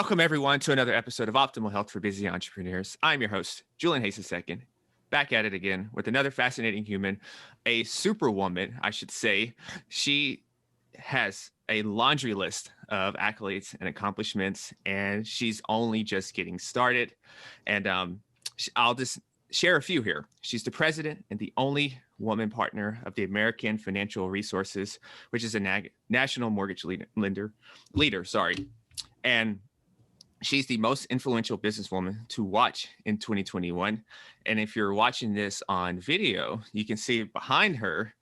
Welcome, everyone, to another episode of Optimal Health for Busy Entrepreneurs. I'm your host, Julian Hayes II, back at it again with another fascinating human, a superwoman, I should say. She has a laundry list of accolades and accomplishments, and she's only just getting started. And I'll just share a few here. She's the president and the only woman partner of the American Financial Resources, which is a national mortgage leader. And she's the most influential businesswoman to watch in 2021. And if you're watching this on video, you can see behind her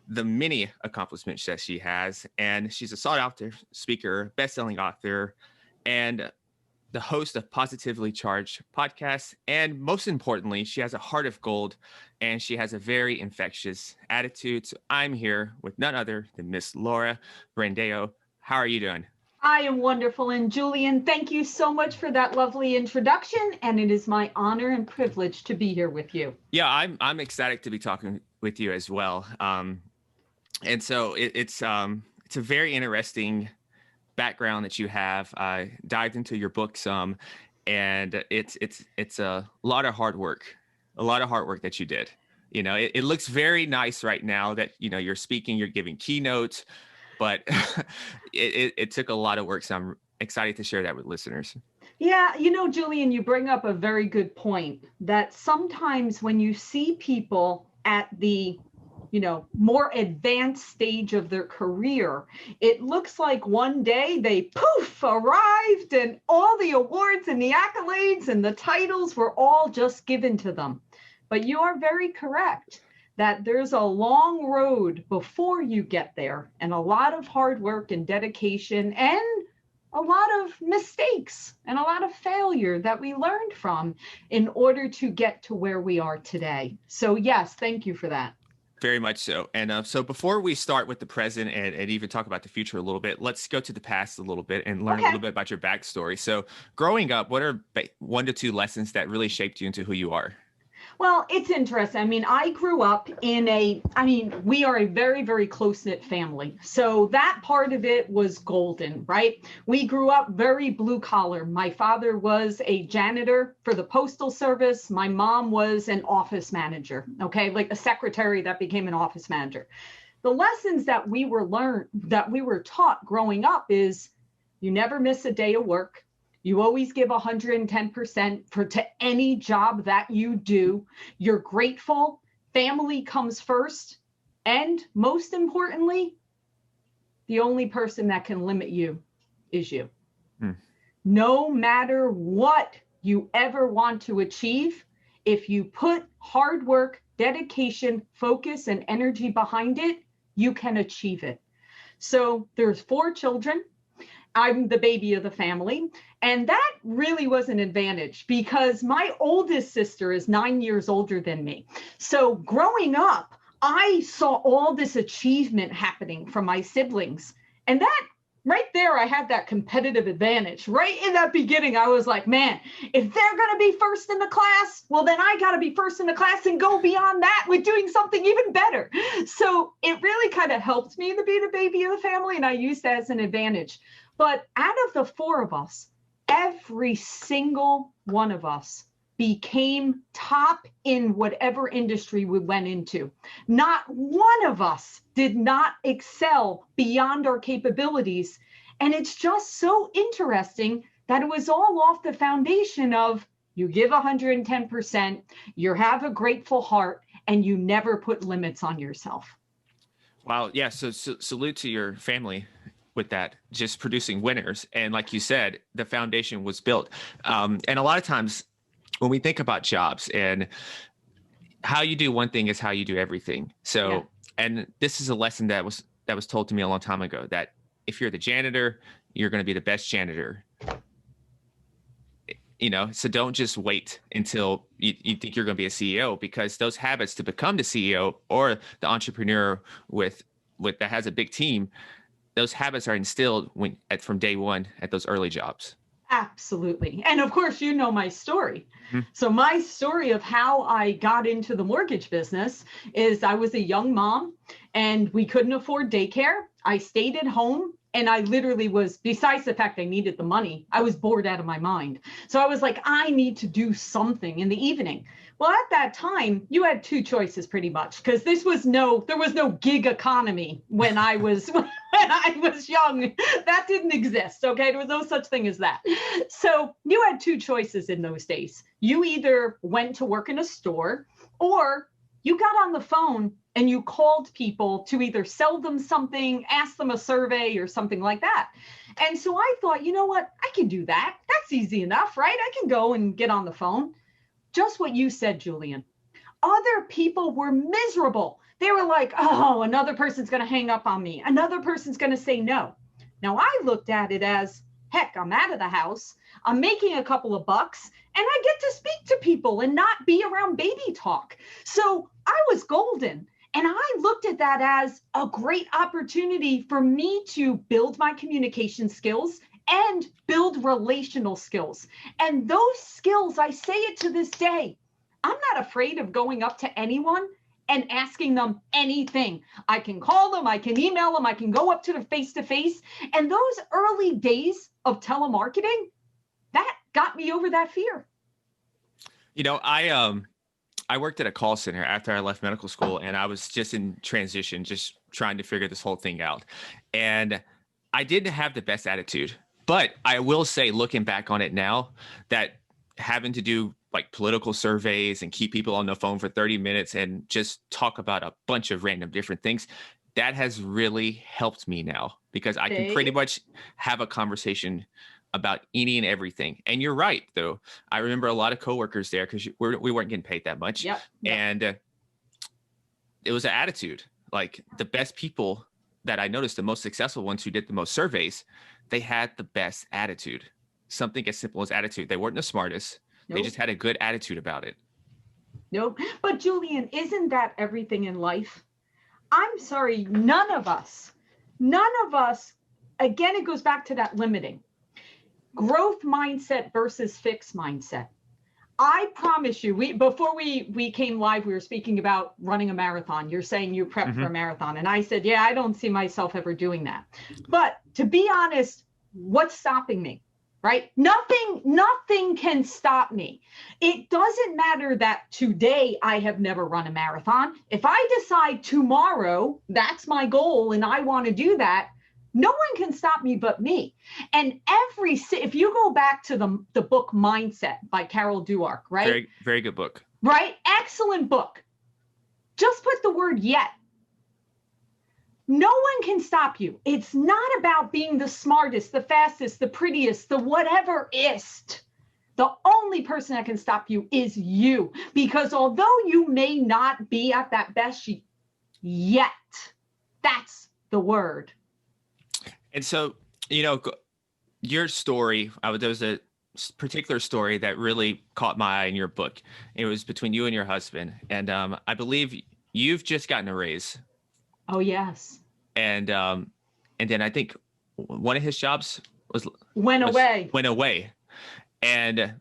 the many accomplishments that she has. And she's a sought-after speaker, best-selling author, and the host of Positively Charged podcasts. And most importantly, she has a heart of gold, and she has a very infectious attitude. So I'm here with none other than Miss Laura Brandao. How are you doing? I am wonderful. And Julian, thank you so much for that lovely introduction. And it is my honor and privilege to be here with you. Yeah, I'm ecstatic to be talking with you as well. And so it's a very interesting background that you have. I dived into your book some, and it's a lot of hard work that you did. You know, it looks very nice right now that, you know, you're speaking, you're giving keynotes, but it took a lot of work. So I'm excited to share that with listeners. Yeah, you know, Julian, you bring up a very good point that sometimes when you see people at the, you know, more advanced stage of their career, it looks like one day they poof arrived and all the awards and the accolades and the titles were all just given to them. But you are very correct that there's a long road before you get there, and a lot of hard work and dedication and a lot of mistakes and a lot of failure that we learned from in order to get to where we are today. So yes, thank you for that. Very much so. And so before we start with the present and even talk about the future a little bit, let's go to the past a little bit and learn a little bit about your backstory. So growing up, what are 1 to 2 lessons that really shaped you into who you are? Well, it's interesting. I mean, I grew up we are a very, very close-knit family. So that part of it was golden, right? We grew up very blue collar. My father was a janitor for the Postal Service. My mom was an office manager, okay? Like a secretary that became an office manager. The lessons that we were taught growing up is you never miss a day of work. You always give 110% to any job that you do. You're grateful. Family comes first. And most importantly, the only person that can limit you is you. No matter what you ever want to achieve, if you put hard work, dedication, focus, and energy behind it, you can achieve it. So there's 4 children. I'm the baby of the family. And that really was an advantage because my oldest sister is 9 years older than me. So growing up, I saw all this achievement happening from my siblings. And that right there, I had that competitive advantage. Right in that beginning, I was like, man, if they're going to be first in the class, well, then I got to be first in the class and go beyond that with doing something even better. So it really kind of helped me to be the baby of the family. And I used that as an advantage. But out of the 4 of us, every single one of us became top in whatever industry we went into. Not one of us did not excel beyond our capabilities. And it's just so interesting that it was all off the foundation of you give 110%, you have a grateful heart, and you never put limits on yourself. Wow. Yeah. So salute to your family with that, just producing winners. And like you said, the foundation was built. And a lot of times when we think about jobs and how you do one thing is how you do everything. So, yeah. And this is a lesson that was told to me a long time ago, that if you're the janitor, you're going to be the best janitor. You know, so don't just wait until you think you're going to be a CEO, because those habits to become the CEO or the entrepreneur with that has a big team, those habits are instilled from day one at those early jobs. Absolutely. And of course, you know my story. Mm-hmm. So my story of how I got into the mortgage business is I was a young mom and we couldn't afford daycare. I stayed at home And I literally was, besides the fact I needed the money, I was bored out of my mind. So I was like, I need to do something in the evening. Well, at that time, you had two choices pretty much, because there was no gig economy when I was when I was young. That didn't exist. Okay. There was no such thing as that. So you had two choices in those days. You either went to work in a store, or you got on the phone and you called people to either sell them something, ask them a survey, or something like that. And so I thought, you know what? I can do that. That's easy enough, right? I can go and get on the phone. Just what you said, Julian. Other people were miserable. They were like, oh, another person's going to hang up on me. Another person's going to say no. Now, I looked at it as, heck, I'm out of the house. I'm making a couple of bucks, and I get to speak to people and not be around baby talk. So I was golden. And I looked at that as a great opportunity for me to build my communication skills and build relational skills. And those skills, I say it to this day, I'm not afraid of going up to anyone and asking them anything. I can call them, I can email them, I can go up to them face-to-face. And those early days of telemarketing, that got me over that fear. You know, I worked at a call center after I left medical school, and I was just in transition, just trying to figure this whole thing out. And I didn't have the best attitude, but I will say, looking back on it now, that having to do like political surveys and keep people on the phone for 30 minutes and just talk about a bunch of random different things, that has really helped me now, because I can pretty much have a conversation about any and everything. And you're right, though. I remember a lot of coworkers there, because we weren't getting paid that much. Yep. And it was an attitude. Like, the best people that I noticed, the most successful ones who did the most surveys, they had the best attitude. Something as simple as attitude. They weren't the smartest. Nope. They just had a good attitude about it. Nope. But Julian, isn't that everything in life? I'm sorry, none of us, again, it goes back to that limiting. Growth mindset versus fixed mindset. I promise you, before we came live, we were speaking about running a marathon. You're saying you prepped for a marathon. And I said, yeah, I don't see myself ever doing that. But to be honest, what's stopping me, right? Nothing can stop me. It doesn't matter that today I have never run a marathon. If I decide tomorrow that's my goal and I want to do that, no one can stop me but me. And if you go back to the book Mindset by Carol Dweck, right? Very, very good book. Right? Excellent book. Just put the word yet. No one can stop you. It's not about being the smartest, the fastest, the prettiest, the whatever-ist. The only person that can stop you is you. Because although you may not be at that best yet, that's the word. And so, you know, your story, there was a particular story that really caught my eye in your book. It was between you and your husband. And I believe you've just gotten a raise. Oh, yes. And then I think one of his jobs went away. And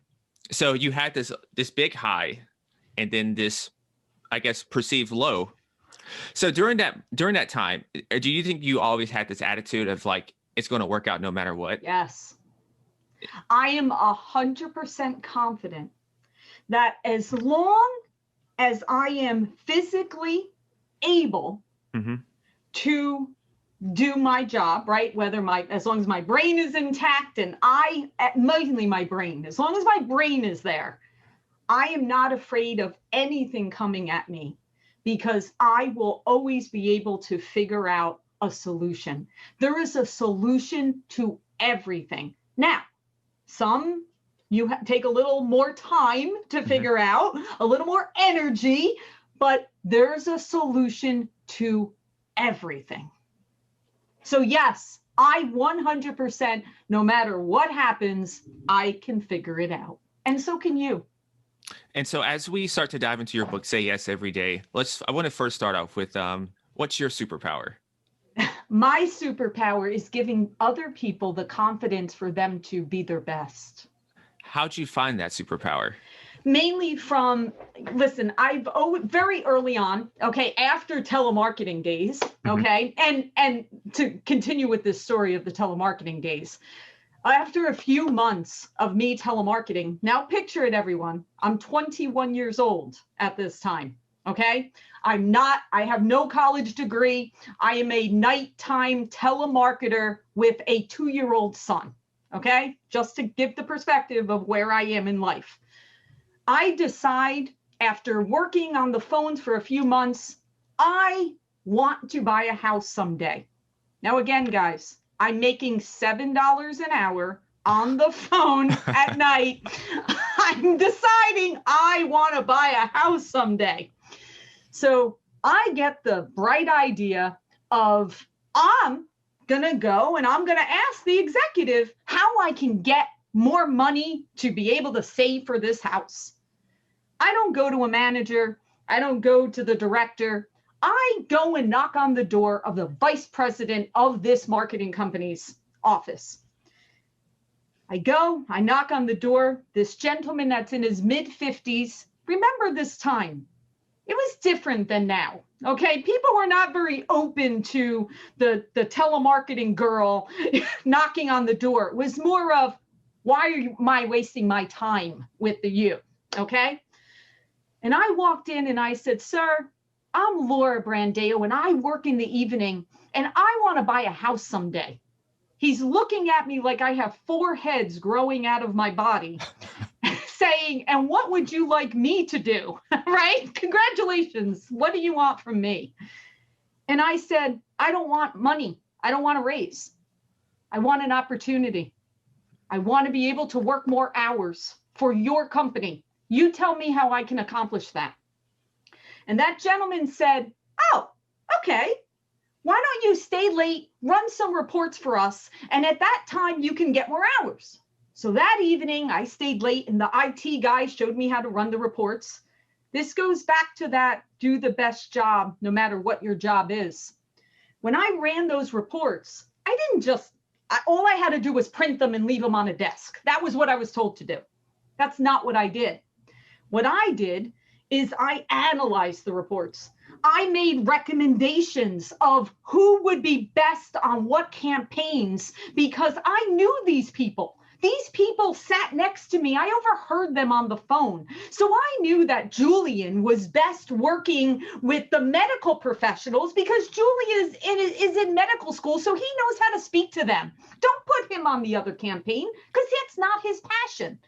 so you had this big high, and then this, I guess, perceived low. So during that time, do you think you always had this attitude of like, it's going to work out no matter what? Yes. I am 100% confident that as long as I am physically able to do my job, right? As long as my brain is intact, and mainly my brain, as long as my brain is there, I am not afraid of anything coming at me, because I will always be able to figure out a solution. There is a solution to everything. Now, some you take a little more time to figure out, a little more energy, but there's a solution to everything. So yes, I 100%, no matter what happens, I can figure it out. And so can you. And so as we start to dive into your book, Say Yes Every Day, I want to first start off with, what's your superpower? My superpower is giving other people the confidence for them to be their best. How'd you find that superpower? Mainly from, listen, very early on, okay, after telemarketing days, okay, and to continue with this story of the telemarketing days, after a few months of me telemarketing, now picture it, everyone, I'm 21 years old at this time, okay? I have no college degree. I am a nighttime telemarketer with a 2-year-old son, okay? Just to give the perspective of where I am in life. I decide, after working on the phones for a few months, I want to buy a house someday. Now, again, guys, I'm making $7 an hour on the phone at night. I'm deciding I want to buy a house someday. So I get the bright idea of, I'm going to go and I'm going to ask the executive how I can get more money to be able to save for this house. I don't go to a manager. I don't go to the director. I go and knock on the door of the vice president of this marketing company's office. I go, I knock on the door. This gentleman that's in his mid-50s, remember this time, it was different than now, okay? People were not very open to the telemarketing girl knocking on the door. It was more of, why am I wasting my time with you, okay? And I walked in and I said, sir, I'm Laura Brandao and I work in the evening and I want to buy a house someday. He's looking at me like I have 4 heads growing out of my body saying, and what would you like me to do? Right? Congratulations. What do you want from me? And I said, I don't want money. I don't want a raise. I want an opportunity. I want to be able to work more hours for your company. You tell me how I can accomplish that. And that gentleman said, oh, okay. Why don't you stay late, run some reports for us, and at that time you can get more hours. So that evening I stayed late and the IT guy showed me how to run the reports. This goes back to that, do the best job no matter what your job is. When I ran those reports, I didn't just, all I had to do was print them and leave them on a desk. That was what I was told to do. That's not what I did. What I did is I analyzed the reports. I made recommendations of who would be best on what campaigns because I knew these people. These people sat next to me. I overheard them on the phone. So I knew that Julian was best working with the medical professionals because Julian is in medical school, so he knows how to speak to them. Don't put him on the other campaign because that's not his passion.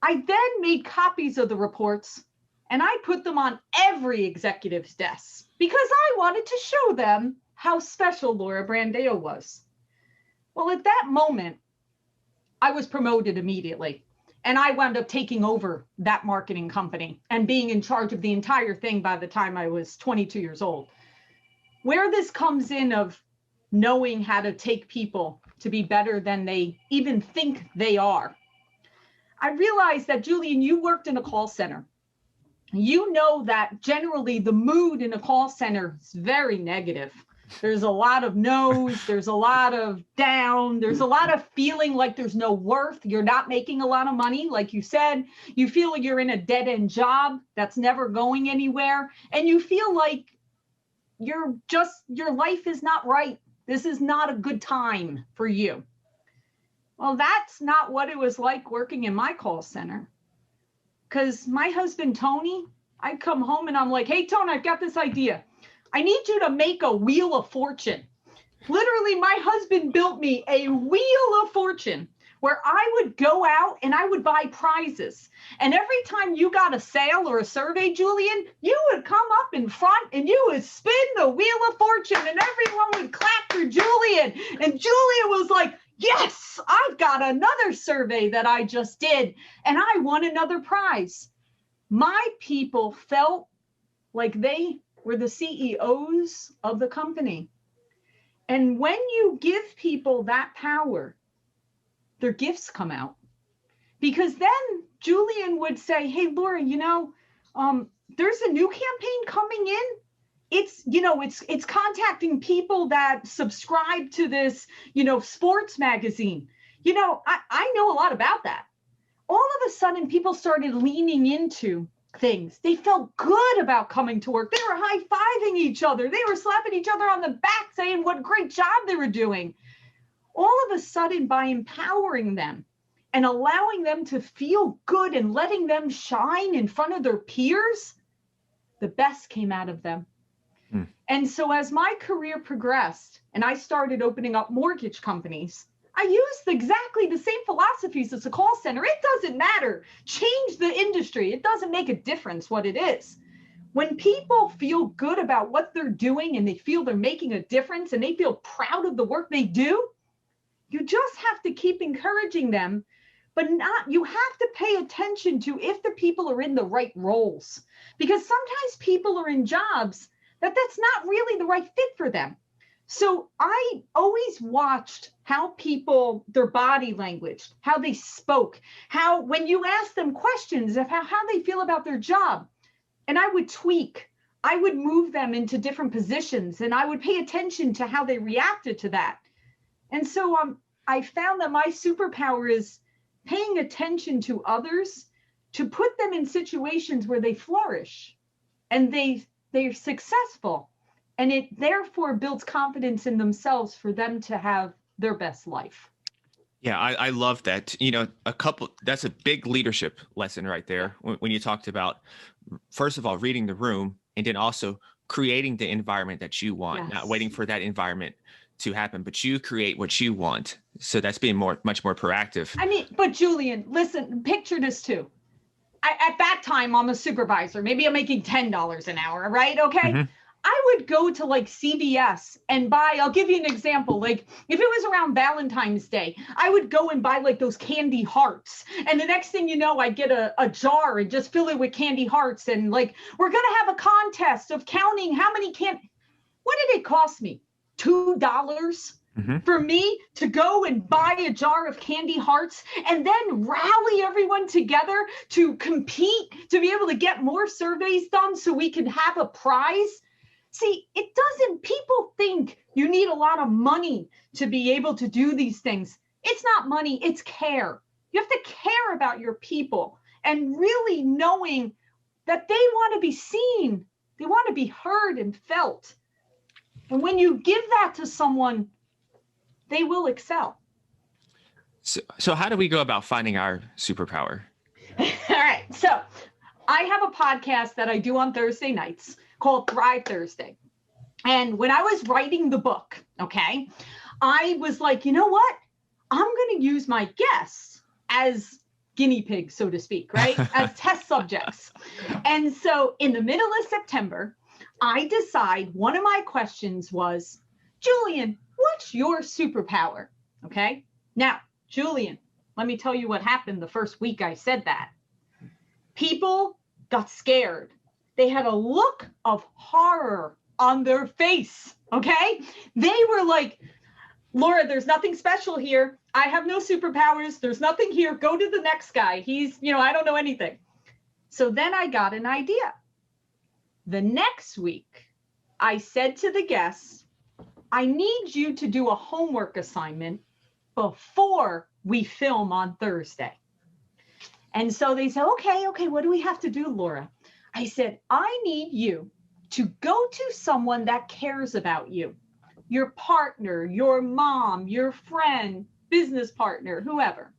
I then made copies of the reports and I put them on every executive's desk because I wanted to show them how special Laura Brandao was. Well, at that moment, I was promoted immediately and I wound up taking over that marketing company and being in charge of the entire thing by the time I was 22 years old. Where this comes in of knowing how to take people to be better than they even think they are. I realized that, Julian, you worked in a call center. You know that generally the mood in a call center is very negative. There's a lot of no's, there's a lot of down, there's a lot of feeling like there's no worth. You're not making a lot of money, like you said. You feel like you're in a dead-end job that's never going anywhere. And you feel like your life is not right. This is not a good time for you. Well, that's not what it was like working in my call center. Because my husband, Tony, I'd come home and I'm like, hey, Tony, I've got this idea. I need you to make a wheel of fortune. Literally, my husband built me a wheel of fortune where I would go out and I would buy prizes. And every time you got a sale or a survey, Julian, you would come up in front and you would spin the wheel of fortune and everyone would clap for Julian. And Julian was like, yes, I've got another survey that I just did and I won another prize. My people felt like they were the CEOs of the company. And when you give people that power, their gifts come out. Because then Julian would say, hey, Laura, there's a new campaign coming in. It's contacting people that subscribe to this, sports magazine. I know a lot about that. all of a sudden people started leaning into things. They felt good about coming to work. They were high-fiving each other. They were slapping each other on the back saying what a great job they were doing. All of a sudden, by empowering them and allowing them to feel good and letting them shine in front of their peers, the best came out of them. And so as my career progressed and I started opening up mortgage companies, I used exactly the same philosophies as a call center. It doesn't matter. Change the industry. It doesn't make a difference what it is. When people feel good about what they're doing and they feel they're making a difference and they feel proud of the work they do, you just have to keep encouraging them, but you have to pay attention to if the people are in the right roles, because sometimes people are in jobs that's not really the right fit for them. So I always watched how people, their body language, how they spoke, how when you ask them questions of how they feel about their job, and I would tweak, I would move them into different positions, and I would pay attention to how they reacted to that. And so I found that my superpower is paying attention to others to put them in situations where they flourish and they're successful. And it therefore builds confidence in themselves for them to have their best life. Yeah, I love that. That's a big leadership lesson right there. When you talked about, first of all, reading the room, and then also creating the environment that you want, not waiting for that environment to happen, but you create what you want. So that's being much more proactive. I mean, but Julian, listen, picture this too. At that time, I'm a supervisor. Maybe I'm making $10 an hour, right? Okay. Mm-hmm. I would go to like CVS and buy, I'll give you an example. Like if it was around Valentine's Day, I would go and buy like those candy hearts. And the next thing you know, I get a jar and just fill it with candy hearts. And like, we're going to have a contest of counting how many what did it cost me? $2 mm-hmm. for me to go and buy a jar of candy hearts and then rally everyone together to compete, to be able to get more surveys done so we can have a prize. See, people think you need a lot of money to be able to do these things. It's not money, it's care. You have to care about your people and really knowing that they want to be seen. They want to be heard and felt. And when you give that to someone, they will excel. So how do we go about finding our superpower? All right. So I have a podcast that I do on Thursday nights called Thrive Thursday. And when I was writing the book, okay, I was like, you know what? I'm going to use my guests as guinea pigs, so to speak, right? As test subjects. And so in the middle of September, I decide one of my questions was, Julian, what's your superpower? Okay. Now, Julian, let me tell you what happened the first week I said that. People got scared. They had a look of horror on their face. Okay. They were like, Laura, there's nothing special here. I have no superpowers. There's nothing here. Go to the next guy. He's, I don't know anything. So then I got an idea. The next week, I said to the guests, I need you to do a homework assignment before we film on Thursday. And so they said, okay, what do we have to do, Laura? I said, I need you to go to someone that cares about you, your partner, your mom, your friend, business partner, whoever.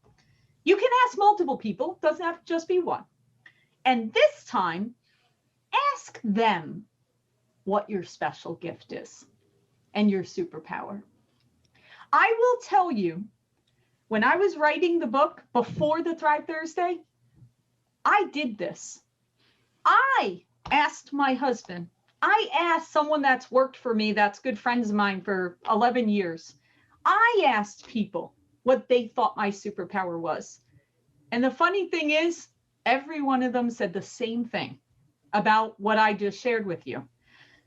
You can ask multiple people, doesn't have to just be one. And this time, ask them what your special gift is and your superpower. I will tell you, when I was writing the book before the Thrive Thursday, I did this. I asked my husband, I asked someone that's worked for me, that's good friends of mine for 11 years. I asked people what they thought my superpower was. And the funny thing is, every one of them said the same thing about what I just shared with you.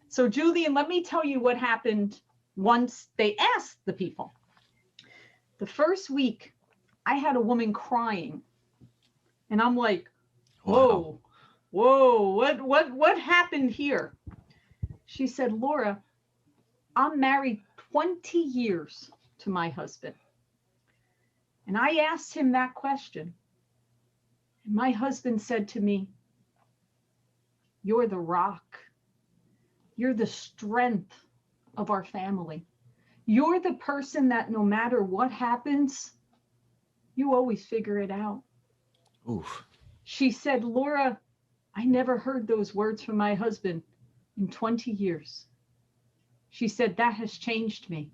So Julian, let me tell you what happened once they asked the people. The first week, I had a woman crying. And I'm like, whoa, what happened here? She said, Laura, I'm married 20 years to my husband. And I asked him that question. And my husband said to me, "You're the rock. You're the strength of our family. You're the person that no matter what happens, you always figure it out." Oof. She said, "Laura, I never heard those words from my husband in 20 years. She said, that has changed me.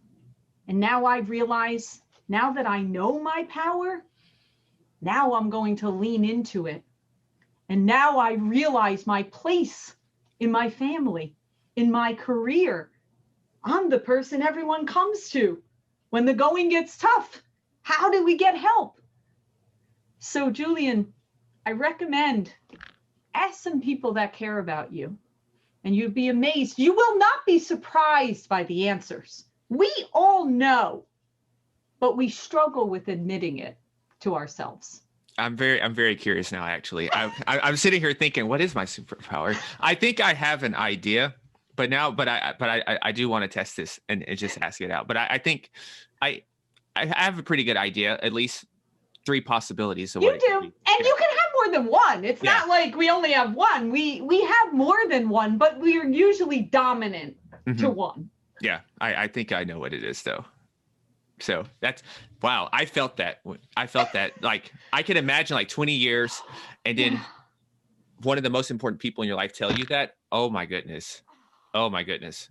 And now I realize, now that I know my power, now I'm going to lean into it. And now I realize my place in my family, in my career. I'm the person everyone comes to when the going gets tough. How do we get help?" So, Julian, I recommend ask some people that care about you, and you'd be amazed. You will not be surprised by the answers. We all know, but we struggle with admitting it to ourselves. I'm very curious now. Actually, I'm sitting here thinking, what is my superpower? I think I have an idea, but I do want to test this and just ask it out. But I think I have a pretty good idea, at least 3 possibilities of You what it do, could be. and you can have more than one. It's Yeah. not like we only have one. We have more than one, but we are usually dominant to one. Yeah, I think I know what it is though. So that's wow. I felt that. Like I can imagine like 20 years, and then one of the most important people in your life tell you that. Oh my goodness. Oh my goodness.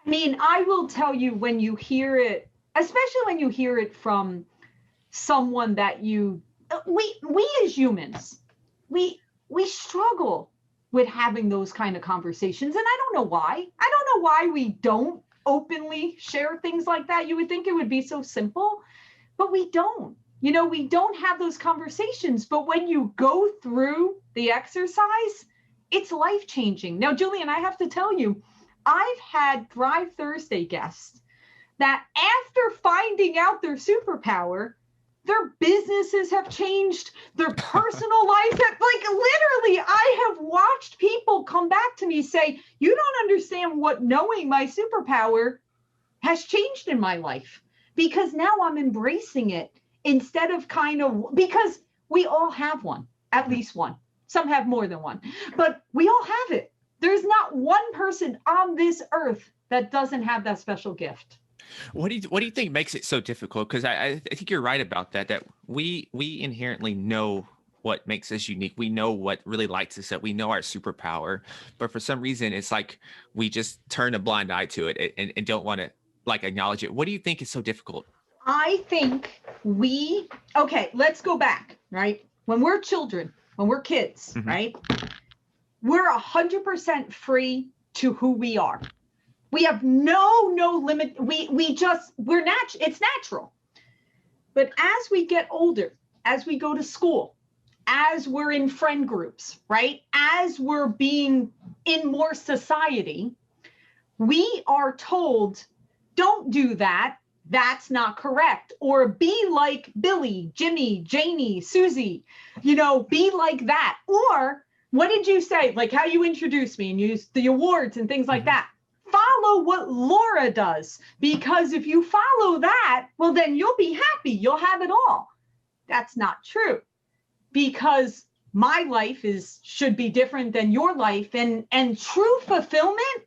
I mean, I will tell you, when you hear it, especially when you hear it from someone that we as humans, we struggle with having those kind of conversations, and I don't know why. I don't know why we don't openly share things like that. You would think it would be so simple, but we don't. You know, we don't have those conversations. But when you go through the exercise, it's life-changing. Now, Julian, I have to tell you, I've had Thrive Thursday guests that after finding out their superpower, their businesses have changed, their personal lives have, like, literally, I have watched people come back to me say, "You don't understand what knowing my superpower has changed in my life, because now I'm embracing it instead of because we all have one, at least one. Some have more than one, but we all have it. There's not one person on this earth that doesn't have that special gift." What do you think makes it so difficult? Because I think you're right about that. That we inherently know what makes us unique. We know what really lights us up. We know our superpower, but for some reason, it's like we just turn a blind eye to it and don't want to like acknowledge it. What do you think is so difficult? I think okay, let's go back, right? When we're children, when we're kids, right? We're 100% free to who we are. We have no limit. It's natural. But as we get older, as we go to school, as we're in friend groups, right? As we're being in more society, we are told, don't do that. That's not correct. Or be like Billy, Jimmy, Janie, Susie, be like that. Or what did you say? Like how you introduced me and use the awards and things like that. Follow what Laura does, because if you follow that, well, then you'll be happy. You'll have it all. That's not true, because my life should be different than your life. And true fulfillment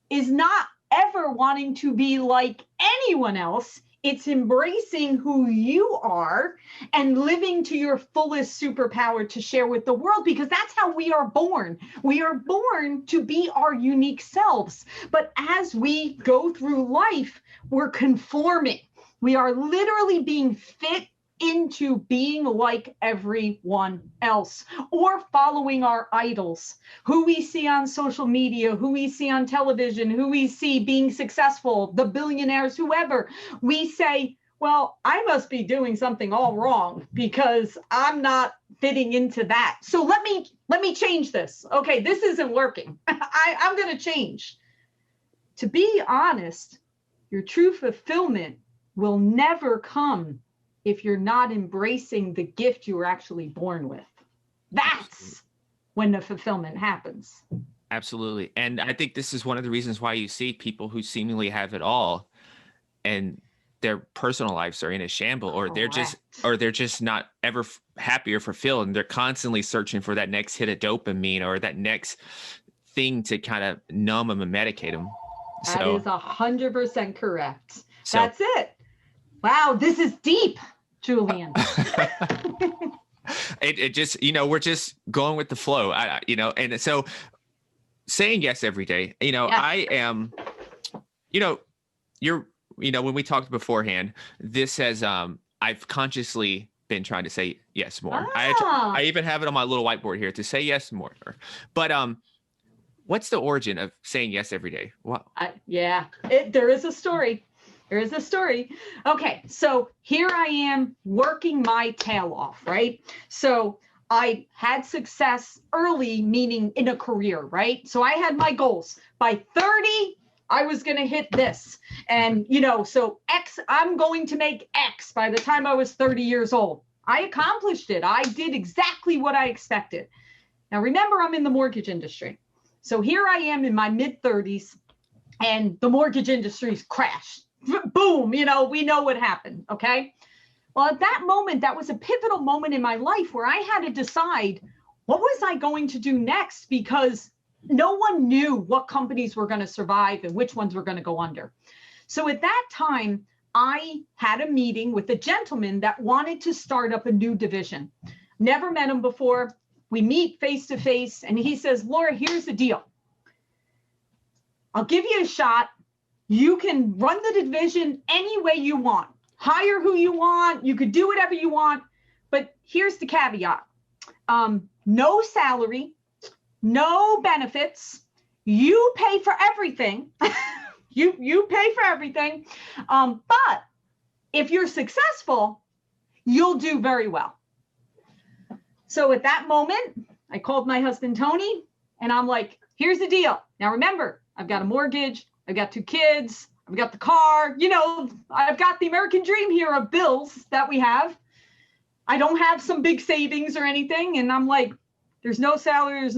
is not ever wanting to be like anyone else. It's embracing who you are and living to your fullest superpower to share with the world, because that's how we are born. We are born to be our unique selves. But as we go through life, we're conforming. We are literally being fit into being like everyone else, or following our idols, who we see on social media, who we see on television, who we see being successful, the billionaires, whoever. We say, well, I must be doing something all wrong because I'm not fitting into that. So let me change this. Okay, this isn't working. I'm going to change. To be honest, your true fulfillment will never come if you're not embracing the gift you were actually born with. That's when the fulfillment happens. Absolutely. And I think this is one of the reasons why you see people who seemingly have it all, and their personal lives are in a shamble, or Correct. they're just not ever happy or fulfilled, and they're constantly searching for that next hit of dopamine or that next thing to kind of numb them and medicate them. That is 100% correct. So That's it. Wow, this is deep, Julian. it just, we're just going with the flow, and so saying yes every day, yes. I am, when we talked beforehand, this has, I've consciously been trying to say yes more. I even have it on my little whiteboard here to say yes more. But what's the origin of saying yes every day? Wow. There is a story. There is a story. Okay, so here I am working my tail off, right? So I had success early, meaning in a career, right? So I had my goals. By 30, I was going to hit this. And, so X, I'm going to make X by the time I was 30 years old. I accomplished it. I did exactly what I expected. Now, remember, I'm in the mortgage industry. So here I am in my mid-30s, and the mortgage industry's crashed. Boom, we know what happened, okay? Well, at that moment, that was a pivotal moment in my life where I had to decide, what was I going to do next? Because no one knew what companies were going to survive and which ones were going to go under. So at that time, I had a meeting with a gentleman that wanted to start up a new division. Never met him before. We meet face to face, and he says, Laura, here's the deal. I'll give you a shot. You can run the division any way you want. Hire who you want. You could do whatever you want. But here's the caveat. No salary, no benefits. You pay for everything. You pay for everything. But if you're successful, you'll do very well. So at that moment, I called my husband, Tony, and I'm like, here's the deal. Now, remember, I've got a mortgage. I've got 2 kids. I've got the car. I've got the American dream here of bills that we have. I don't have some big savings or anything. And I'm like, there's no salary.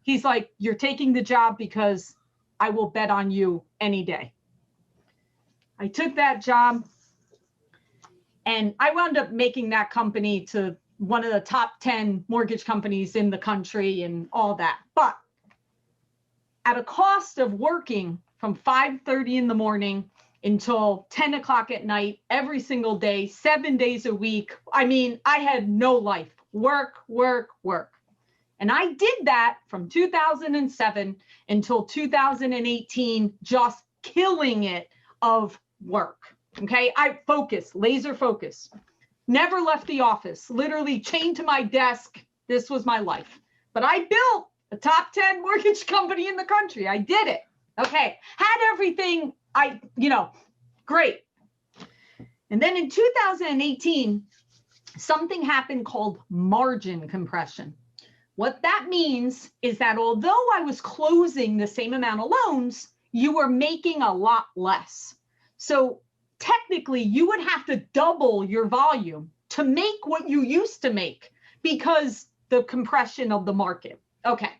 He's like, you're taking the job because I will bet on you any day. I took that job, and I wound up making that company to one of the top 10 mortgage companies in the country and all that. But at a cost of working from 5:30 in the morning until 10 o'clock at night, every single day, 7 days a week. I mean, I had no life. Work, work, work. And I did that from 2007 until 2018, just killing it of work. Okay, I focused, laser focus. Never left the office, literally chained to my desk. This was my life. But I built a top 10 mortgage company in the country. I did it. Okay, had everything, great. And then in 2018, something happened called margin compression. What that means is that although I was closing the same amount of loans, you were making a lot less. So technically, you would have to double your volume to make what you used to make because the compression of the market. Okay,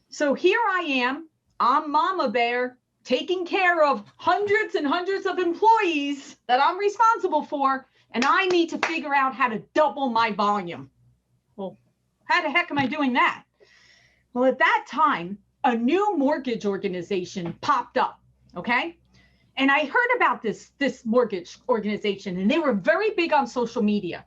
so here I am, I'm Mama Bear, taking care of hundreds and hundreds of employees that I'm responsible for, and I need to figure out how to double my volume. Well, how the heck am I doing that? Well, at that time, a new mortgage organization popped up, okay? And I heard about this mortgage organization, and they were very big on social media.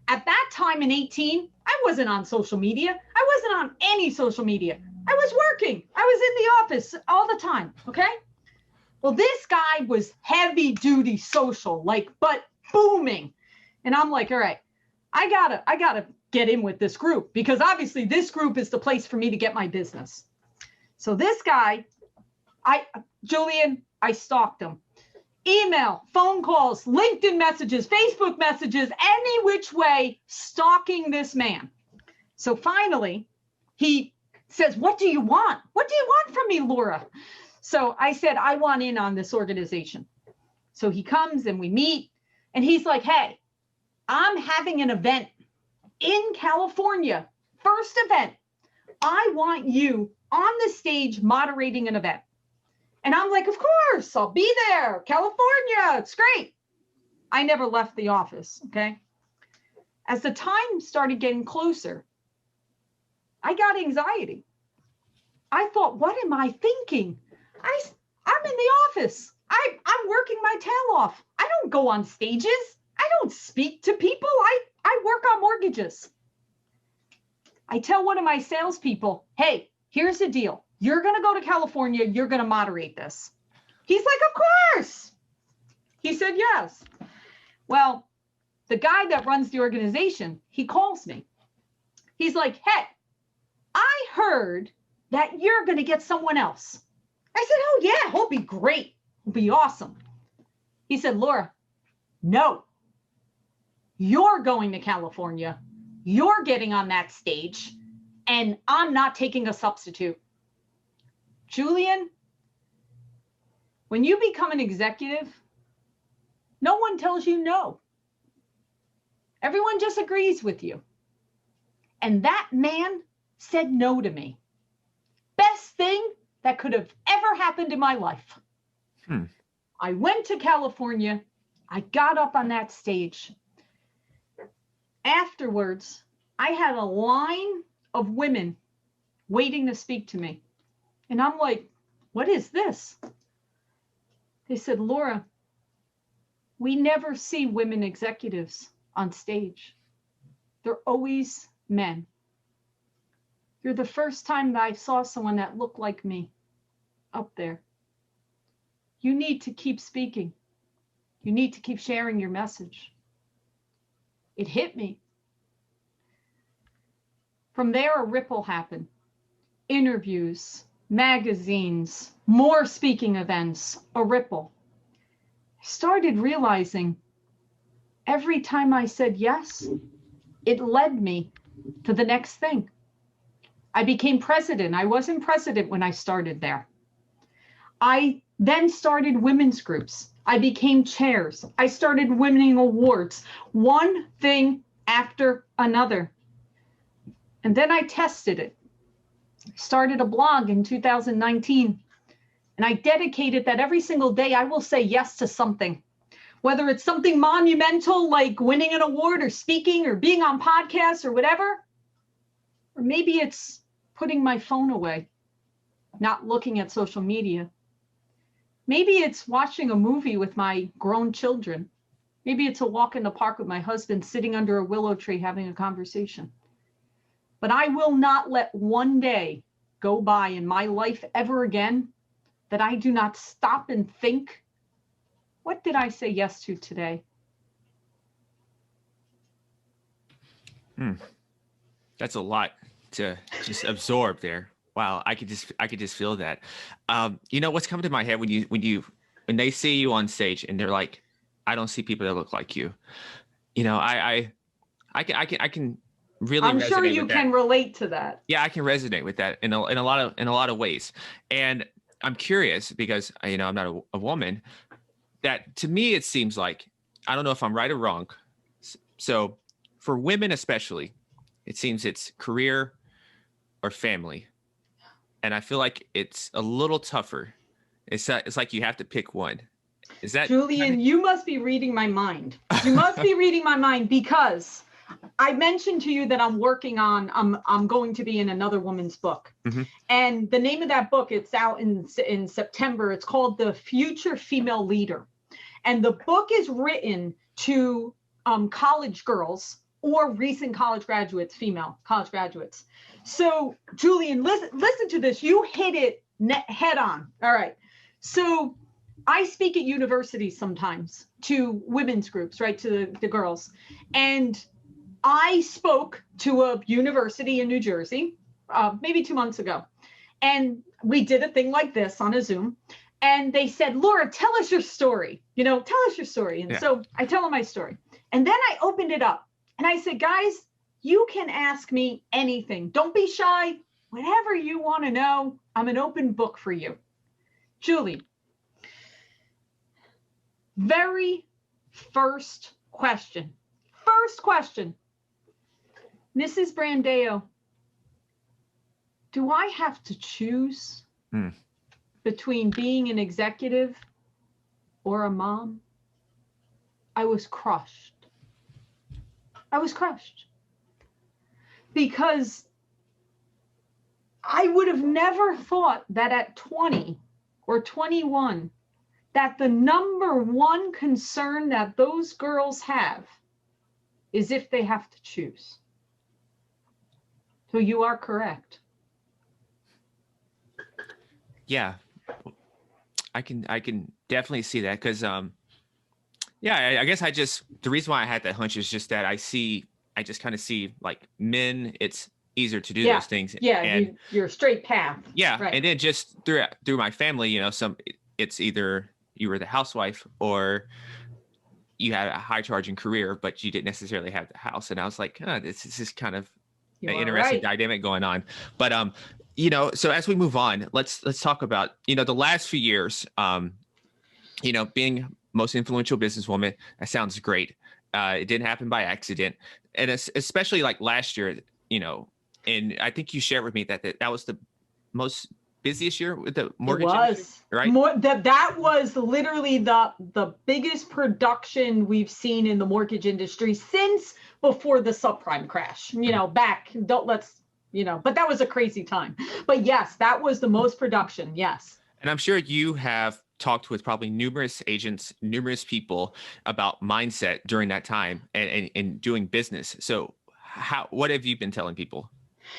At that time in 18, I wasn't on social media. I wasn't on any social media. I was working. I was in the office all the time, okay? Well, this guy was heavy duty social, but booming. And I'm like, all right, I gotta get in with this group because obviously this group is the place for me to get my business. So this guy, Julian, I stalked him. Email, phone calls, LinkedIn messages, Facebook messages, any which way, stalking this man. So finally, he says, what do you want? What do you want from me, Laura? So I said, I want in on this organization. So he comes and we meet, and he's like, hey, I'm having an event in California, first event. I want you on the stage moderating an event. And I'm like, of course, I'll be there. California, it's great. I never left the office, okay? As the time started getting closer, I got anxiety. I thought, what am I thinking? I'm in the office. I'm working my tail off. I don't go on stages. I don't speak to people. I work on mortgages. I tell one of my salespeople, hey, here's the deal. You're going to go to California. You're going to moderate this. He's like, of course. He said, yes. Well, the guy that runs the organization, he calls me. He's like, hey, I heard that you're going to get someone else. I said, oh, yeah, he'll be great. He'll be awesome. He said, Laura, no, you're going to California. You're getting on that stage, and I'm not taking a substitute. Julian, when you become an executive, no one tells you no. Everyone just agrees with you. And that man said no to me. Best thing that could have ever happened in my life. I went to California. I got up on that stage. Afterwards, I had a line of women waiting to speak to me. And I'm like, what is this? They said, Laura, we never see women executives on stage. They're always men. You're the first time that I saw someone that looked like me up there. You need to keep speaking. You need to keep sharing your message. It hit me. From there, a ripple happened. Interviews, magazines, more speaking events, a ripple. I started realizing every time I said yes, it led me to the next thing. I became president. I wasn't president when I started there. I then started women's groups. I became chairs. I started winning awards, one thing after another. And then I tested it. Started a blog in 2019. And I dedicated that every single day I will say yes to something. Whether it's something monumental like winning an award or speaking or being on podcasts or whatever, or maybe it's putting my phone away, not looking at social media. Maybe it's watching a movie with my grown children. Maybe it's a walk in the park with my husband sitting under a willow tree having a conversation. But I will not let one day go by in my life ever again that I do not stop and think, what did I say yes to today? That's a lot to just absorb there. Wow, I could just feel that. You know what's coming to my head when they see you on stage and they're like, I don't see people that look like you. You know, I can really. I'm sure you can relate to that. Yeah, I can resonate with that in a lot of ways. And I'm curious because I'm not a woman. That to me it seems like, I don't know if I'm right or wrong. So for women especially, it seems it's career or family. And I feel like it's a little tougher. It's like you have to pick one. Is that Julian, you must be reading my mind. You must be reading my mind because I mentioned to you that I'm going to be in another woman's book. Mm-hmm. And the name of that book, it's out in September. It's called The Future Female Leader. And the book is written to college girls or recent college graduates, female college graduates. So, Julian, listen to this. You hit it head on. All right. So I speak at universities sometimes to women's groups, right, to the girls. And I spoke to a university in New Jersey maybe 2 months ago. And we did a thing like this on a Zoom. And they said, Laura, tell us your story. Tell us your story. And so I tell them my story. And then I opened it up. And I said, guys, you can ask me anything. Don't be shy. Whatever you want to know, I'm an open book for you. Julie, very first question. Mrs. Brandao, do I have to choose between being an executive or a mom? I was crushed. I was crushed because I would have never thought that at 20 or 21, that the number one concern that those girls have is if they have to choose. So you are correct. Yeah, I can definitely see that because yeah, I guess the reason why I had that hunch is just that I just kind of see like men, it's easier to do those things. Yeah, and you're a straight path. Yeah, right. And then just through my family, you know, it's either you were the housewife or you had a high charging career, but you didn't necessarily have the house. And I was like, this is kind of an interesting dynamic going on. But you know, so as we move on, let's talk about, you know, the last few years, you know, being most influential businesswoman. That sounds great. It didn't happen by accident. And especially like last year, you know, and I think you shared with me that was the most busiest year with the mortgage industry, right? That was literally the biggest production we've seen in the mortgage industry since before the subprime crash. You know, but that was a crazy time. But yes, that was the most production. Yes. And I'm sure you have talked with probably numerous agents, numerous people about mindset during that time and doing business. So what have you been telling people?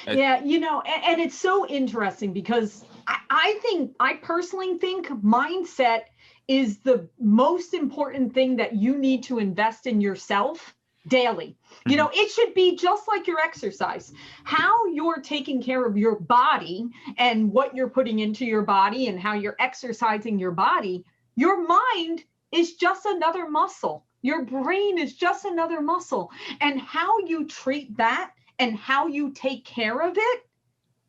Yeah, you know, and it's so interesting because I personally think mindset is the most important thing that you need to invest in yourself daily. You know, it should be just like your exercise. How you're taking care of your body and what you're putting into your body and how you're exercising your body, your mind is just another muscle. Your brain is just another muscle. And how you treat that and how you take care of it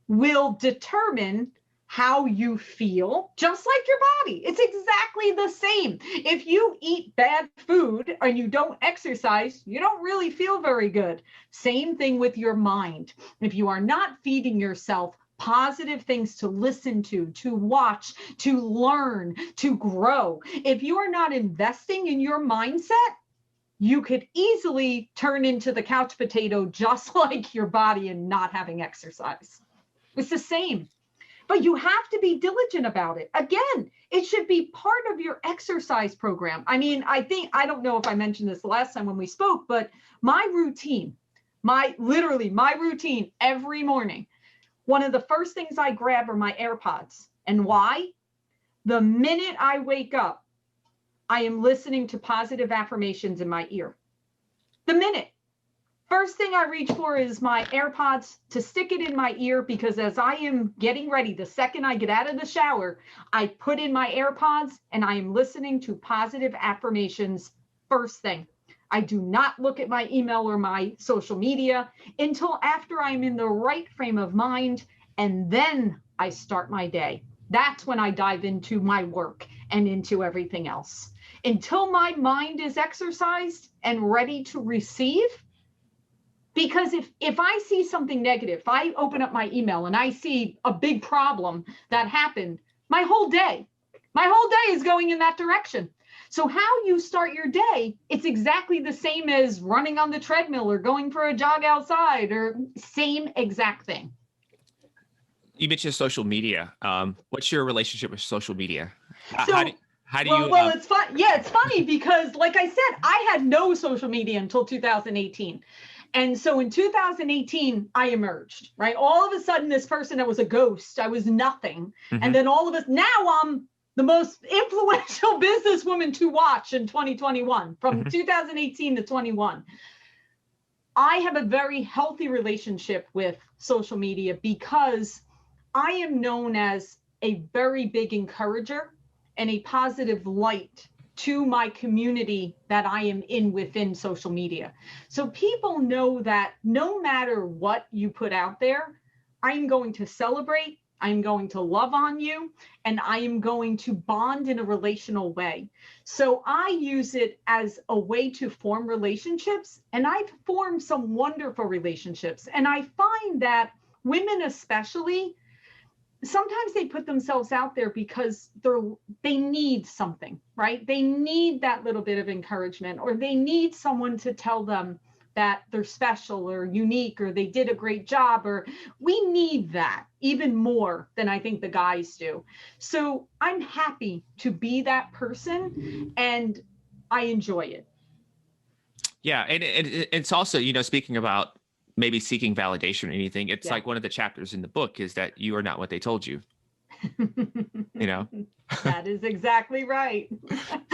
will determine how you feel, just like your body. It's exactly the same. If you eat bad food and you don't exercise, you don't really feel very good. Same thing with your mind. If you are not feeding yourself positive things to listen to watch, to learn, to grow, if you are not investing in your mindset, you could easily turn into the couch potato just like your body and not having exercise. It's the same. But you have to be diligent about it. Again, it should be part of your exercise program. I mean, I don't know if I mentioned this the last time when we spoke, but my routine every morning, one of the first things I grab are my AirPods. And why? The minute I wake up, I am listening to positive affirmations in my ear. The minute. First thing I reach for is my AirPods to stick it in my ear, because as I am getting ready, the second I get out of the shower, I put in my AirPods and I am listening to positive affirmations first thing. I do not look at my email or my social media until after I'm in the right frame of mind, and then I start my day. That's when I dive into my work and into everything else. Until my mind is exercised and ready to receive. Because if I see something negative, if I open up my email and I see a big problem that happened, my whole day is going in that direction. So how you start your day, it's exactly the same as running on the treadmill or going for a jog outside, or same exact thing. You mentioned social media. What's your relationship with social media? Well, it's fun. Yeah, it's funny because, like I said, I had no social media until 2018. And so in 2018, I emerged, right? All of a sudden, this person that was a ghost, I was nothing. And then all of us, now I'm the most influential businesswoman to watch in 2021, from 2018 to 21. I have a very healthy relationship with social media because I am known as a very big encourager and a positive light to my community that I am in within social media. So people know that no matter what you put out there, I'm going to celebrate, I'm going to love on you, and I am going to bond in a relational way. So I use it as a way to form relationships, and I've formed some wonderful relationships. And I find that women especially, sometimes they put themselves out there because they need something, right? They need that little bit of encouragement, or they need someone to tell them that they're special or unique, or they did a great job, or we need that even more than I think the guys do. So I'm happy to be that person, and I enjoy it. Yeah. And it's also, speaking about maybe seeking validation or anything, it's like one of the chapters in the book is that you are not what they told you. That is exactly right.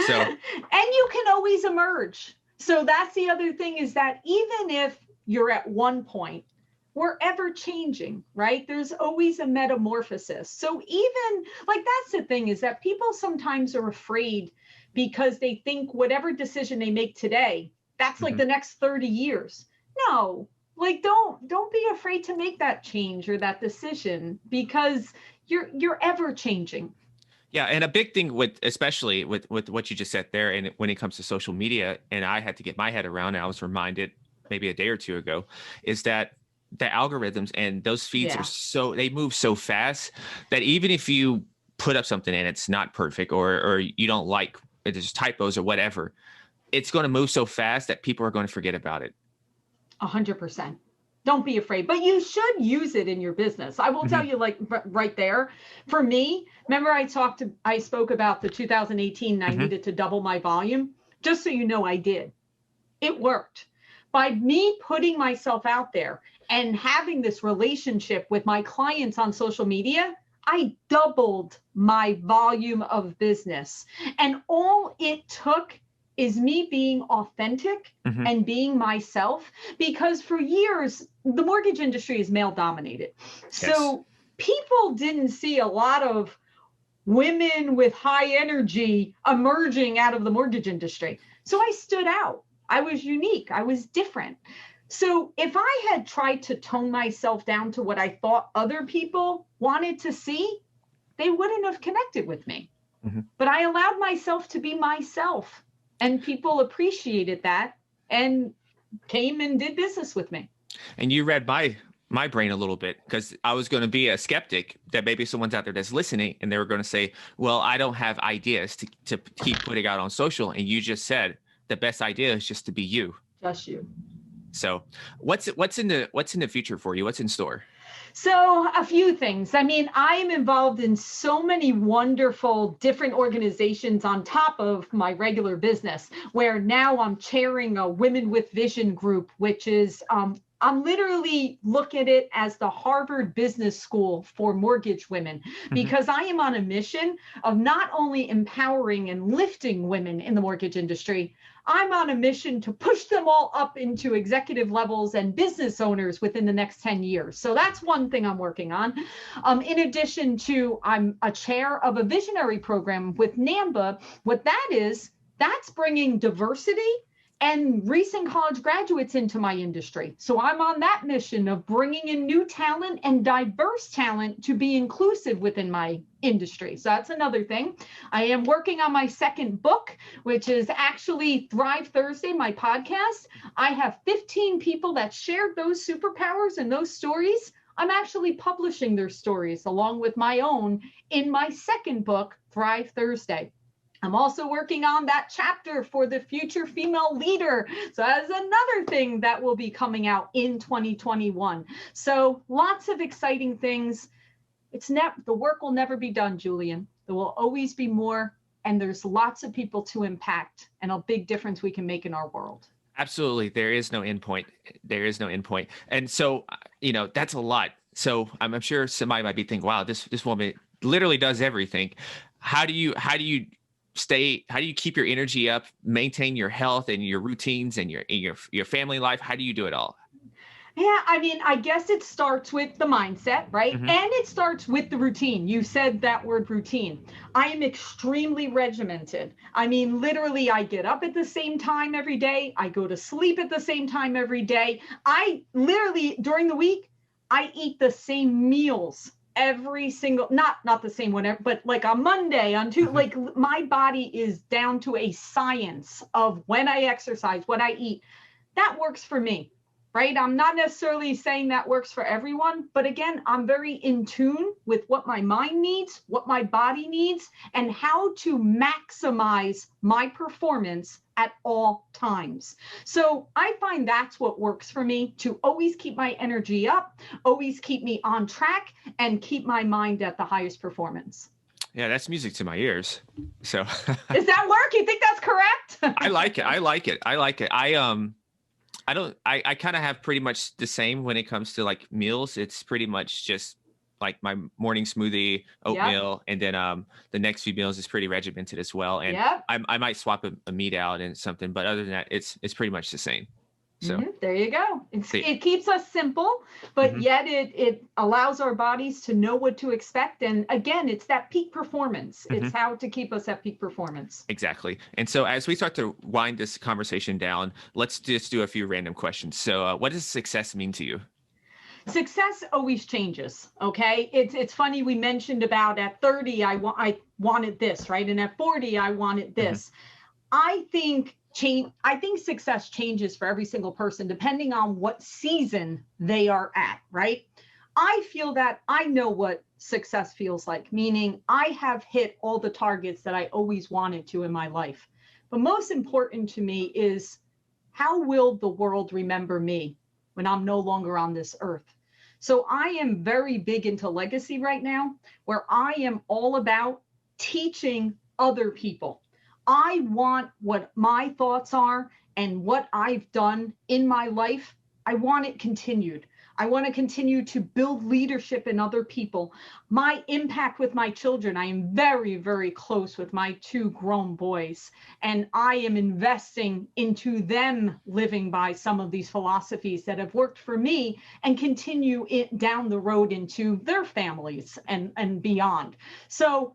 So, and you can always emerge. So that's the other thing, is that even if you're at one point, we're ever changing, right? There's always a metamorphosis. So even like, that's the thing, is that people sometimes are afraid because they think whatever decision they make today, that's like the next 30 years. No, like don't be afraid to make that change or that decision, because you're ever changing. Yeah, and a big thing especially with what you just said there, and when it comes to social media, and I had to get my head around, and I was reminded maybe a day or two ago, is that the algorithms and those feeds they move so fast that even if you put up something and it's not perfect, or you don't like, there's typos or whatever, it's going to move so fast that people are going to forget about it. 100%. Don't be afraid, but you should use it in your business. I will tell you, like right there, for me, remember I spoke about the 2018, I needed to double my volume. Just so you know, I did. It worked. By me putting myself out there and having this relationship with my clients on social media, I doubled my volume of business. And all it took is me being authentic and being myself, because for years, the mortgage industry is male dominated. Yes. So people didn't see a lot of women with high energy emerging out of the mortgage industry. So I stood out. I was unique. I was different. So if I had tried to tone myself down to what I thought other people wanted to see, they wouldn't have connected with me. But I allowed myself to be myself. And people appreciated that and came and did business with me. And you read my brain a little bit, because I was going to be a skeptic that maybe someone's out there that's listening and they were going to say, well, I don't have ideas to keep putting out on social. And you just said the best idea is just to be you. Just you. So what's in the future for you? What's in store? So a few things. I mean, I am involved in so many wonderful different organizations on top of my regular business, where now I'm chairing a Women with Vision group, which is, I'm literally look at it as the Harvard Business School for mortgage women, because I am on a mission of not only empowering and lifting women in the mortgage industry, I'm on a mission to push them all up into executive levels and business owners within the next 10 years. So that's one thing I'm working on. In addition to, I'm a chair of a visionary program with NAMBA. What that is, that's bringing diversity and recent college graduates into my industry. So I'm on that mission of bringing in new talent and diverse talent to be inclusive within my industry. So that's another thing. I am working on my second book, which is actually Thrive Thursday, my podcast. I have 15 people that shared those superpowers and those stories. I'm actually publishing their stories along with my own in my second book, Thrive Thursday. I'm also working on that chapter for the future female leader. So that's another thing that will be coming out in 2021. So lots of exciting things. The work will never be done, Julian. There will always be more, and there's lots of people to impact and a big difference we can make in our world. Absolutely. There is no end point. There is no end point. And so, that's a lot. So I'm sure somebody might be thinking, wow, this woman literally does everything. How do you keep your energy up, maintain your health and your routines and your family life? How do you do it all? Yeah, I mean, I guess it starts with the mindset, right? And it starts with the routine. You said that word routine. I am extremely regimented. I mean, literally, I get up at the same time every day. I go to sleep at the same time every day. I literally, during the week, I eat the same meals every single, not the same one, but like on Monday, on Tuesday, like my body is down to a science of when I exercise, what I eat. That works for me. right? I'm not necessarily saying that works for everyone, but again, I'm very in tune with what my mind needs, what my body needs, and how to maximize my performance at all times. So I find that's what works for me, to always keep my energy up, always keep me on track, and keep my mind at the highest performance. Yeah, that's music to my ears. So Does that work? You think that's correct? I like it. I like it. I like it. I kind of have pretty much the same when it comes to like meals. It's pretty much just like my morning smoothie, oatmeal, and then the next few meals is pretty regimented as well. And I might swap a meat out and something, but other than that, it's pretty much the same. So there you go. It keeps us simple, but yet it allows our bodies to know what to expect. And again, it's that peak performance. It's how to keep us at peak performance. Exactly. And so as we start to wind this conversation down, let's just do a few random questions. So what does success mean to you? Success always changes. Okay. It's funny. We mentioned about at 30, I wanted this, right? And at 40, I wanted this. I think success changes for every single person depending on what season they are at, right? I feel that I know what success feels like, meaning I have hit all the targets that I always wanted to in my life. But most important to me is, how will the world remember me when I'm no longer on this earth? So I am very big into legacy right now, where I am all about teaching other people. I want what my thoughts are and what I've done in my life. I want it continued. I want to continue to build leadership in other people. My impact with my children, I am very, very close with my 2 grown boys, and I am investing into them living by some of these philosophies that have worked for me and continue it down the road into their families and beyond. So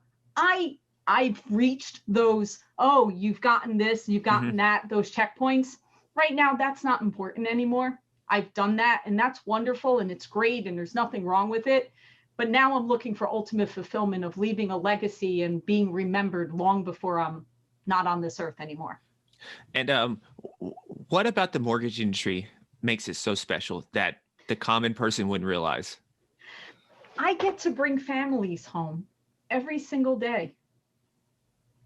I've reached those, oh, you've gotten this, you've gotten that, those checkpoints. Right now, that's not important anymore. I've done that, and that's wonderful, and it's great, and there's nothing wrong with it. But now I'm looking for ultimate fulfillment of leaving a legacy and being remembered long before I'm not on this earth anymore. And what about the mortgage industry makes it so special that the common person wouldn't realize? I get to bring families home every single day.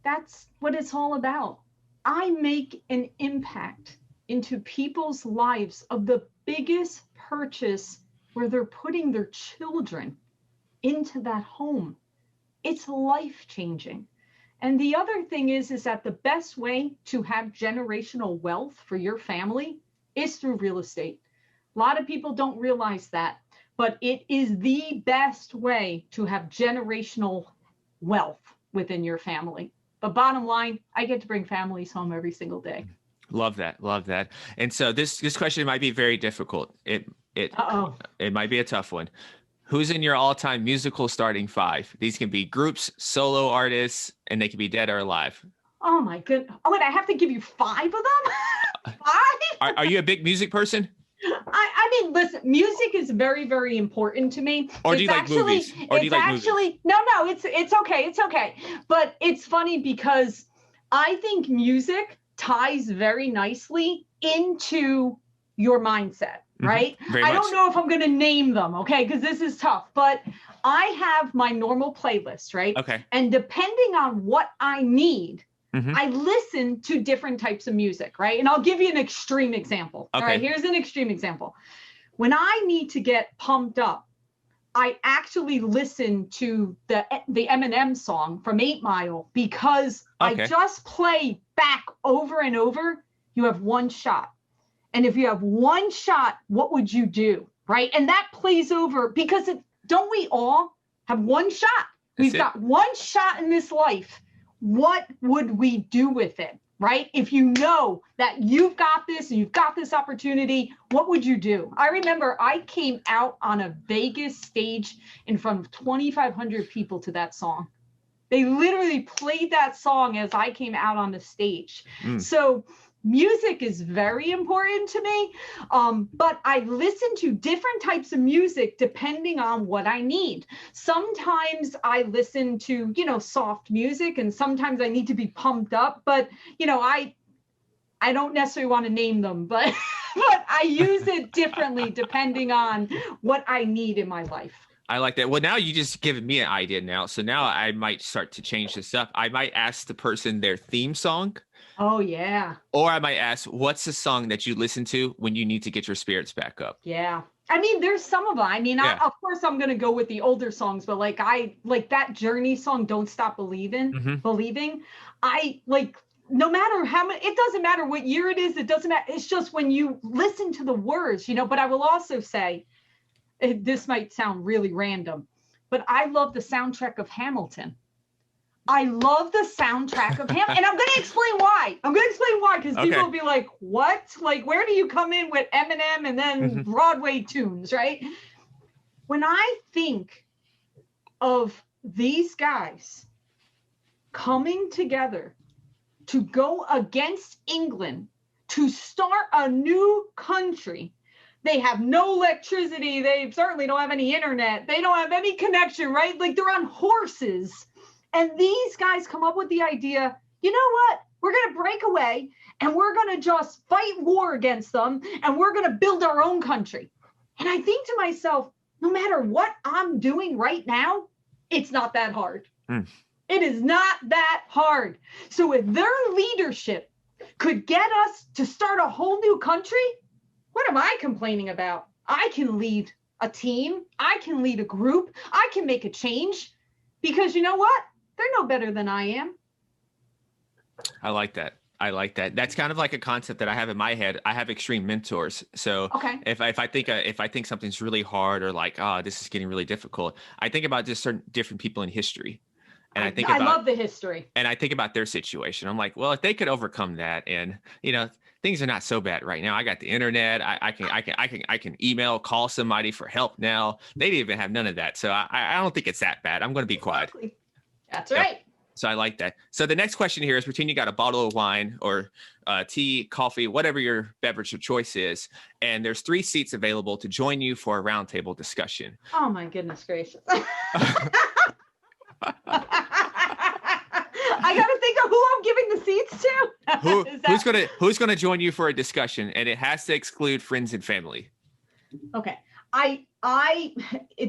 That's what it's all about. I make an impact into people's lives of the biggest purchase, where they're putting their children into that home. It's life-changing. And the other thing is that the best way to have generational wealth for your family is through real estate. A lot of people don't realize that, but it is the best way to have generational wealth within your family. But bottom line, I get to bring families home every single day. Love that. Love that. And so this question might be very difficult. It might be a tough one. Who's in your all-time musical starting 5? These can be groups, solo artists, and they can be dead or alive. Oh my goodness. Oh, wait, I have to give you 5 of them? 5? Are you a big music person? I mean, listen, music is very, very important to me. Or do you like movies? Or do you like movies? No, it's okay. It's okay. But it's funny because I think music ties very nicely into your mindset, right? I don't know if I'm going to name them, okay? Because this is tough. But I have my normal playlist, right? Okay. And depending on what I need, I listen to different types of music, right? And I'll give you an extreme example. Okay. All right, here's an extreme example. When I need to get pumped up, I actually listen to the Eminem song from 8 Mile, because I just play back over and over. You have one shot. And if you have one shot, what would you do, right? And that plays over, because don't we all have one shot? We've got one shot in this life. What would we do with it, right? If you know that you've got this and you've got this opportunity, what would you do? I remember I came out on a Vegas stage in front of 2,500 people to that song. They literally played that song as I came out on the stage. So music is very important to me, but I listen to different types of music depending on what I need. Sometimes I listen to, soft music, and sometimes I need to be pumped up, but, I don't necessarily want to name them, but but I use it differently depending on what I need in my life. I like that. Well, now you just given me an idea now. So now I might start to change this up. I might ask the person their theme song. Oh, yeah. Or I might ask, what's the song that you listen to when you need to get your spirits back up? Yeah. I mean, there's some of them. I mean, Yeah. of course, I'm going to go with the older songs, but like that Journey song, Don't Stop Believing. I like, no matter how many, it doesn't matter what year it is. It doesn't matter. It's just when you listen to the words, but I will also say, this might sound really random, but I love the soundtrack of Hamilton. I love the soundtrack of Hamilton. And I'm going to explain why. Because people will be like, what? Like, where do you come in with Eminem and then Broadway tunes, right? When I think of these guys coming together to go against England to start a new country, they have no electricity. They certainly don't have any internet. They don't have any connection, right? Like, they're on horses. And these guys come up with the idea, you know what? We're going to break away and we're going to just fight war against them and we're going to build our own country. And I think to myself, no matter what I'm doing right now, it's not that hard. It is not that hard. So if their leadership could get us to start a whole new country, what am I complaining about? I can lead a team. I can lead a group. I can make a change because you know what? They're no better than I am. I like that. That's kind of like a concept that I have in my head. I have extreme mentors. So if I think something's really hard or like, this is getting really difficult, I think about just certain different people in history. And I love the history. And I think about their situation. I'm like, well, if they could overcome that and, things are not so bad right now. I got the internet. I can email, call somebody for help now. They didn't even have none of that. So I don't think it's that bad. I'm going to be quiet. That's right. Yep. So I like that. So the next question here is, pretend you got a bottle of wine or tea, coffee, whatever your beverage of choice is, and there's 3 seats available to join you for a roundtable discussion. Oh my goodness gracious. I got to think of who I'm giving the seats to. Who's gonna join you for a discussion, and it has to exclude friends and family. Okay.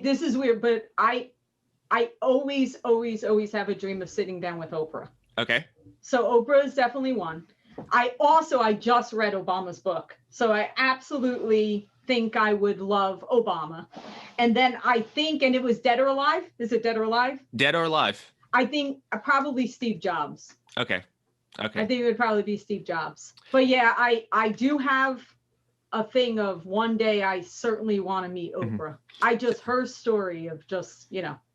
This is weird, but I always have a dream of sitting down with Oprah. Okay. So Oprah is definitely one. I just read Obama's book. So I absolutely think I would love Obama. And then I think, and it was Dead or Alive. Is it Dead or Alive? Dead or Alive. I think probably Steve Jobs. Okay. I think it would probably be Steve Jobs. But yeah, I do have a thing of one day I certainly want to meet Oprah. Her story of just,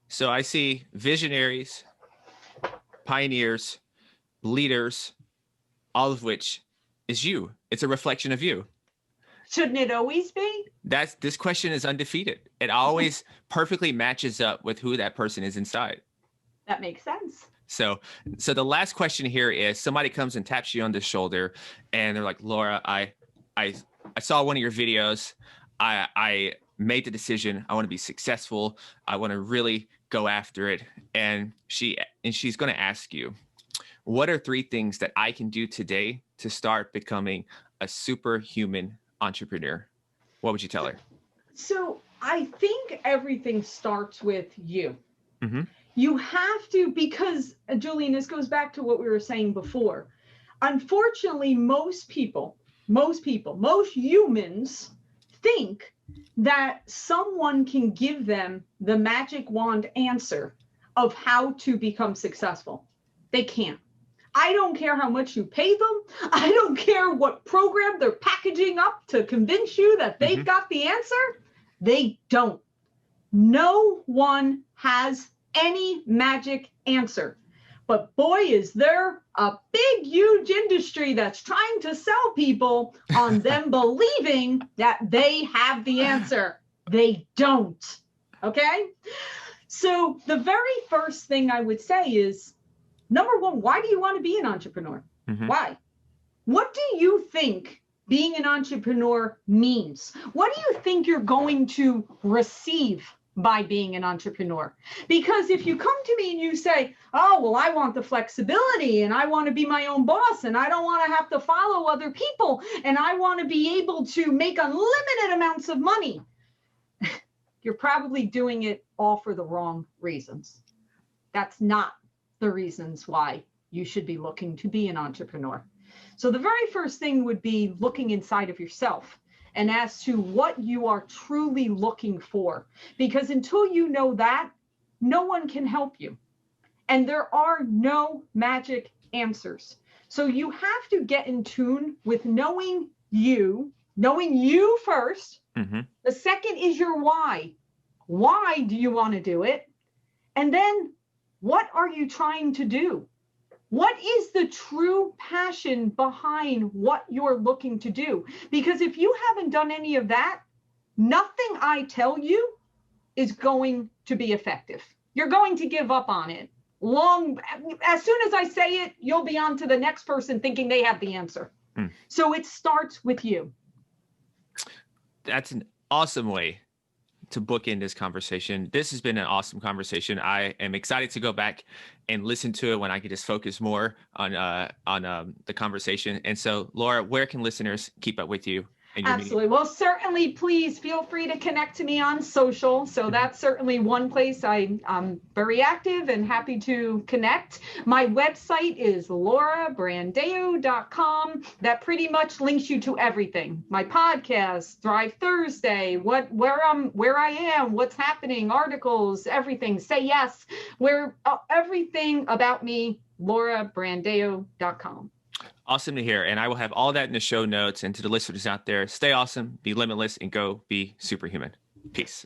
So I see visionaries, pioneers, leaders, all of which is you. It's a reflection of you. Shouldn't it always be? This question is undefeated. It always perfectly matches up with who that person is inside. That makes sense. So the last question here is, somebody comes and taps you on the shoulder and they're like, Laura, I saw one of your videos. I made the decision. I want to be successful. I want to really go after it. And she's going to ask you, what are 3 things that I can do today to start becoming a superhuman entrepreneur? What would you tell her? So I think everything starts with you. You have to, because Julian, this goes back to what we were saying before. Unfortunately, most humans think that someone can give them the magic wand answer of how to become successful. They can't. I don't care how much you pay them. I don't care what program they're packaging up to convince you that they've got the answer. They don't. No one has any magic answer. But boy, is there a big, huge industry that's trying to sell people on them believing that they have the answer. They don't. Okay? So the very first thing I would say is, number one, why do you want to be an entrepreneur? Why? What do you think being an entrepreneur means? What do you think you're going to receive by being an entrepreneur. Because if you come to me and you say, oh, well, I want the flexibility and I want to be my own boss and I don't want to have to follow other people and I want to be able to make unlimited amounts of money, you're probably doing it all for the wrong reasons. That's not the reasons why you should be looking to be an entrepreneur. So the very first thing would be looking inside of yourself and as to what you are truly looking for. Because until you know that, no one can help you. And there are no magic answers. So you have to get in tune with knowing you first. Mm-hmm. The second is your why. Why do you want to do it? And then what are you trying to do? What is the true passion behind what you're looking to do? Because if you haven't done any of that, nothing I tell you is going to be effective. You're going to give up on it. As soon as I say it, you'll be on to the next person thinking they have the answer. So it starts with you. That's an awesome way to book in this conversation. This has been an awesome conversation. I am excited to go back and listen to it when I can just focus more on the conversation. And so, Laura, where can listeners keep up with you? Absolutely. Well, certainly, please feel free to connect to me on social. So that's certainly one place I'm very active and happy to connect. My website is laurabrandao.com. That pretty much links you to everything. My podcast, Thrive Thursday, where I am, what's happening, articles, everything. Say yes, everything about me, laurabrandao.com. Awesome to hear. And I will have all that in the show notes. And to the listeners out there, stay awesome, be limitless, and go be superhuman. Peace.